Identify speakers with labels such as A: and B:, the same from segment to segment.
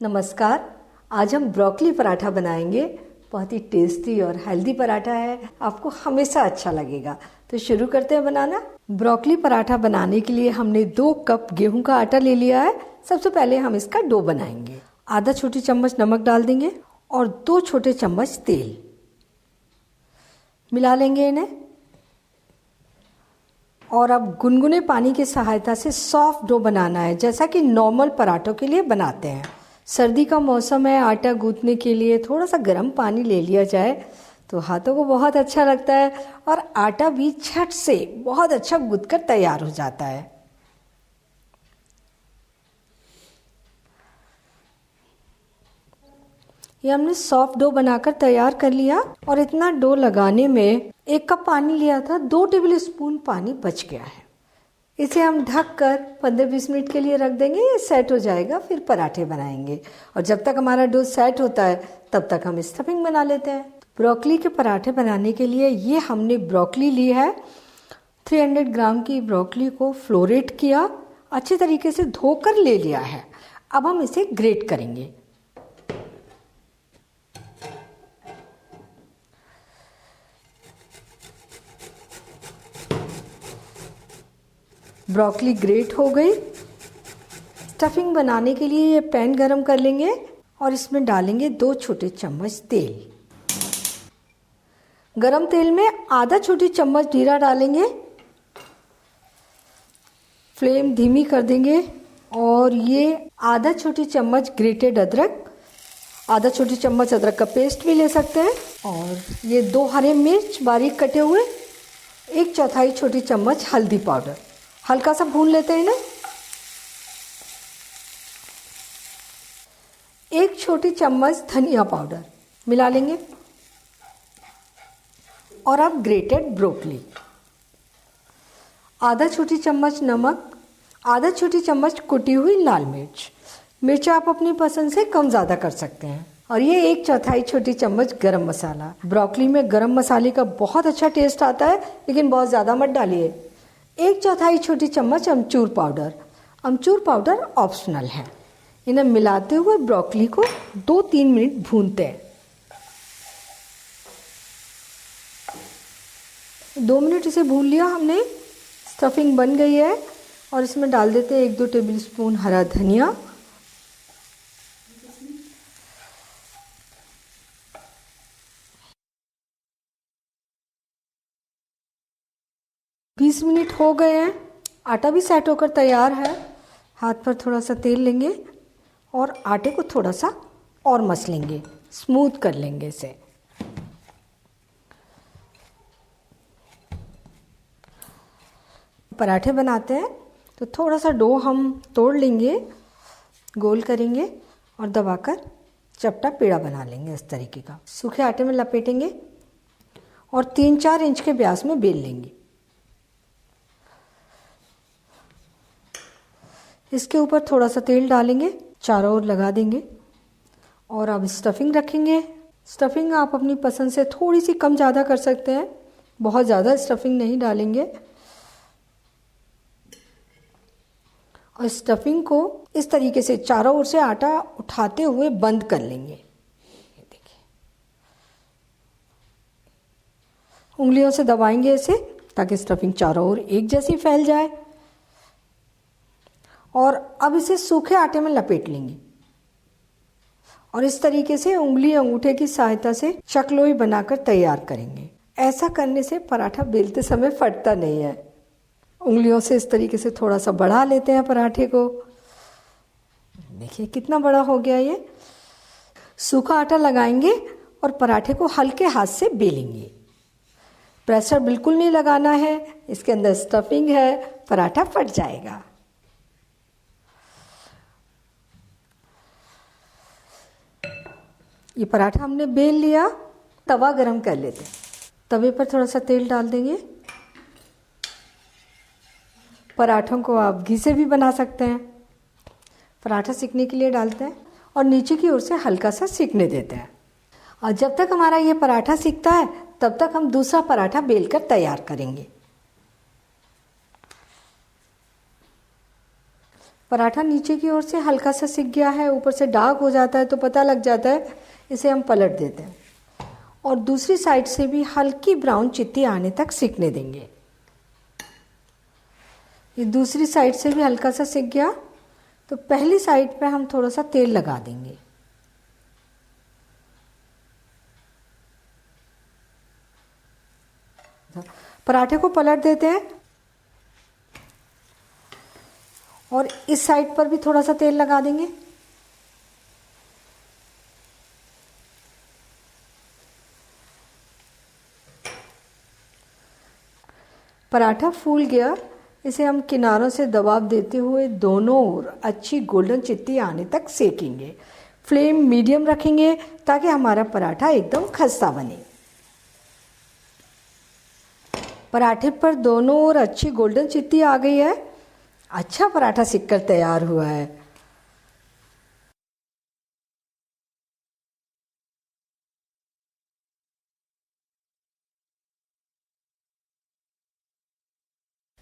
A: नमस्कार। आज हम ब्रोकली पराठा बनाएंगे। बहुत ही टेस्टी और हेल्दी पराठा है, आपको हमेशा अच्छा लगेगा। तो शुरू करते हैं बनाना। ब्रोकली पराठा बनाने के लिए हमने 2 कप गेहूं का आटा ले लिया है। सबसे पहले हम इसका डो बनाएंगे। आधा छोटी चम्मच नमक डाल देंगे और 2 छोटे चम्मच तेल मिला लेंगे इन्हें। और अब गुनगुने पानी की सहायता से सॉफ्ट डो बनाना है, जैसा कि नॉर्मल पराठों के लिए बनाते हैं। सर्दी का मौसम है, आटा गूंथने के लिए थोड़ा सा गर्म पानी ले लिया जाए तो हाथों को बहुत अच्छा लगता है और आटा भी झट से बहुत अच्छा गूंथ कर तैयार हो जाता है। ये हमने सॉफ्ट डो बनाकर तैयार कर लिया और इतना डो लगाने में 1 कप पानी लिया था, 2 टेबल स्पून पानी बच गया है। इसे हम ढककर 15-20 मिनट के लिए रख देंगे। ये सेट हो जाएगा, फिर पराठे बनाएंगे। और जब तक हमारा डो सेट होता है तब तक हम स्टफिंग बना लेते हैं। ब्रोकली के पराठे बनाने के लिए ये हमने ब्रोकली ली है। 300 ग्राम की ब्रोकली को फ्लोरेट किया, अच्छे तरीके से धोकर ले लिया है। अब हम इसे ग्रेट करेंगे। ब्रोकली ग्रेट हो गई। स्टफिंग बनाने के लिए ये पैन गरम कर लेंगे और इसमें डालेंगे 2 छोटे चम्मच तेल। गरम तेल में आधा छोटी चम्मच जीरा डालेंगे। फ्लेम धीमी कर देंगे और ये आधा छोटी चम्मच ग्रेटेड अदरक, आधा छोटी चम्मच अदरक का पेस्ट भी ले सकते हैं। और ये 2 हरे मिर्च बारीक कटे हुए, 1/4 छोटी चम्मच हल्दी पाउडर। हल्का सा भून लेते हैं ना। 1 छोटी चम्मच धनिया पाउडर मिला लेंगे। और अब ग्रेटेड ब्रोकली, आधा छोटी चम्मच नमक, आधा छोटी चम्मच कुटी हुई लाल मिर्च। मिर्च आप अपनी पसंद से कम ज़्यादा कर सकते हैं। और ये 1/4 छोटी चम्मच गरम मसाला। ब्रोकली में गरम मसाले का बहुत अच्छा टेस्ट आता है, लेकिन बहुत ज़्यादा मत डालिए। 1/4 छोटी चम्मच अमचूर पाउडर। अमचूर पाउडर ऑप्शनल है। इन्हें मिलाते हुए ब्रोकली को 2-3 मिनट भूनते हैं। 2 मिनट इसे भून लिया हमने। स्टफिंग बन गई है और इसमें डाल देते हैं 1-2 टेबल स्पून हरा धनिया। बीस मिनट हो गए हैं, आटा भी सेट होकर तैयार है। हाथ पर थोड़ा सा तेल लेंगे और आटे को थोड़ा सा और मसलेंगे, स्मूथ कर लेंगे इसे। पराठे बनाते हैं तो थोड़ा सा डो हम तोड़ लेंगे, गोल करेंगे और दबाकर चपटा पेड़ा बना लेंगे इस तरीके का। सूखे आटे में लपेटेंगे और 3-4 इंच के व्यास में बेल लेंगे। इसके ऊपर थोड़ा सा तेल डालेंगे, चारों ओर लगा देंगे और अब स्टफिंग रखेंगे। स्टफिंग आप अपनी पसंद से थोड़ी सी कम ज़्यादा कर सकते हैं, बहुत ज़्यादा स्टफिंग नहीं डालेंगे। और स्टफिंग को इस तरीके से चारों ओर से आटा उठाते हुए बंद कर लेंगे। ये देखिए, उंगलियों से दबाएंगे इसे ताकि स्टफिंग चारों ओर एक जैसी फैल जाए। और अब इसे सूखे आटे में लपेट लेंगे और इस तरीके से उंगली अंगूठे की सहायता से चकलोई बनाकर तैयार करेंगे। ऐसा करने से पराठा बेलते समय फटता नहीं है। उंगलियों से इस तरीके से थोड़ा सा बढ़ा लेते हैं पराठे को। देखिए कितना बड़ा हो गया ये। सूखा आटा लगाएंगे और पराठे को हल्के हाथ से बेलेंगे। प्रेशर बिल्कुल नहीं लगाना है, इसके अंदर स्टफिंग है, पराठा फट जाएगा। ये पराठा हमने बेल लिया। तवा गरम कर लेते हैं। तवे पर थोड़ा सा तेल डाल देंगे। पराठों को आप घी से भी बना सकते हैं। पराठा सेकने के लिए डालते हैं और नीचे की ओर से हल्का सा सेकने देते हैं। और जब तक हमारा ये पराठा सिकता है तब तक हम दूसरा पराठा बेलकर तैयार करेंगे। पराठा नीचे की ओर से हल्का सा सिक गया है, ऊपर से डार्क हो जाता है तो पता लग जाता है, इसे हम पलट देते हैं और दूसरी साइड से भी हल्की ब्राउन चित्ती आने तक सिकने देंगे। ये दूसरी साइड से भी हल्का सा सिक गया तो पहली साइड पे हम थोड़ा सा तेल लगा देंगे। पराठे को पलट देते हैं और इस साइड पर भी थोड़ा सा तेल लगा देंगे। पराठा फूल गया, इसे हम किनारों से दबाव देते हुए दोनों ओर अच्छी गोल्डन चित्ती आने तक सेकेंगे। फ्लेम मीडियम रखेंगे ताकि हमारा पराठा एकदम खस्ता बने। पराठे पर दोनों ओर अच्छी गोल्डन चित्ती आ गई है, अच्छा पराठा सिककर तैयार हुआ है।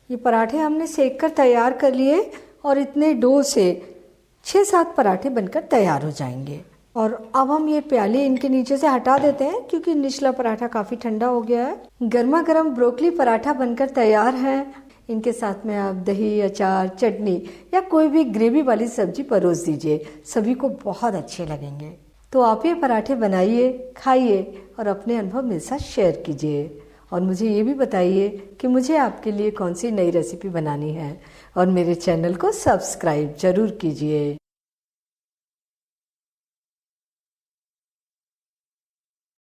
A: ये पराठे हमने सेक कर तैयार कर लिए और इतने डो से 6-7 पराठे बनकर तैयार हो जाएंगे। और अब हम ये प्याले इनके नीचे से हटा देते हैं क्योंकि निचला पराठा काफ़ी ठंडा हो गया है। गर्मा गर्म ब्रोकली पराठा बनकर तैयार है। इनके साथ में आप दही, अचार, चटनी या कोई भी ग्रेवी वाली सब्जी परोस दीजिए, सभी को बहुत अच्छे लगेंगे। तो आप ये पराठे बनाइए, खाइए और अपने अनुभव मेरे साथ शेयर कीजिए और मुझे ये भी बताइए कि मुझे आपके लिए कौन सी नई रेसिपी बनानी है और मेरे चैनल को सब्सक्राइब ज़रूर कीजिए।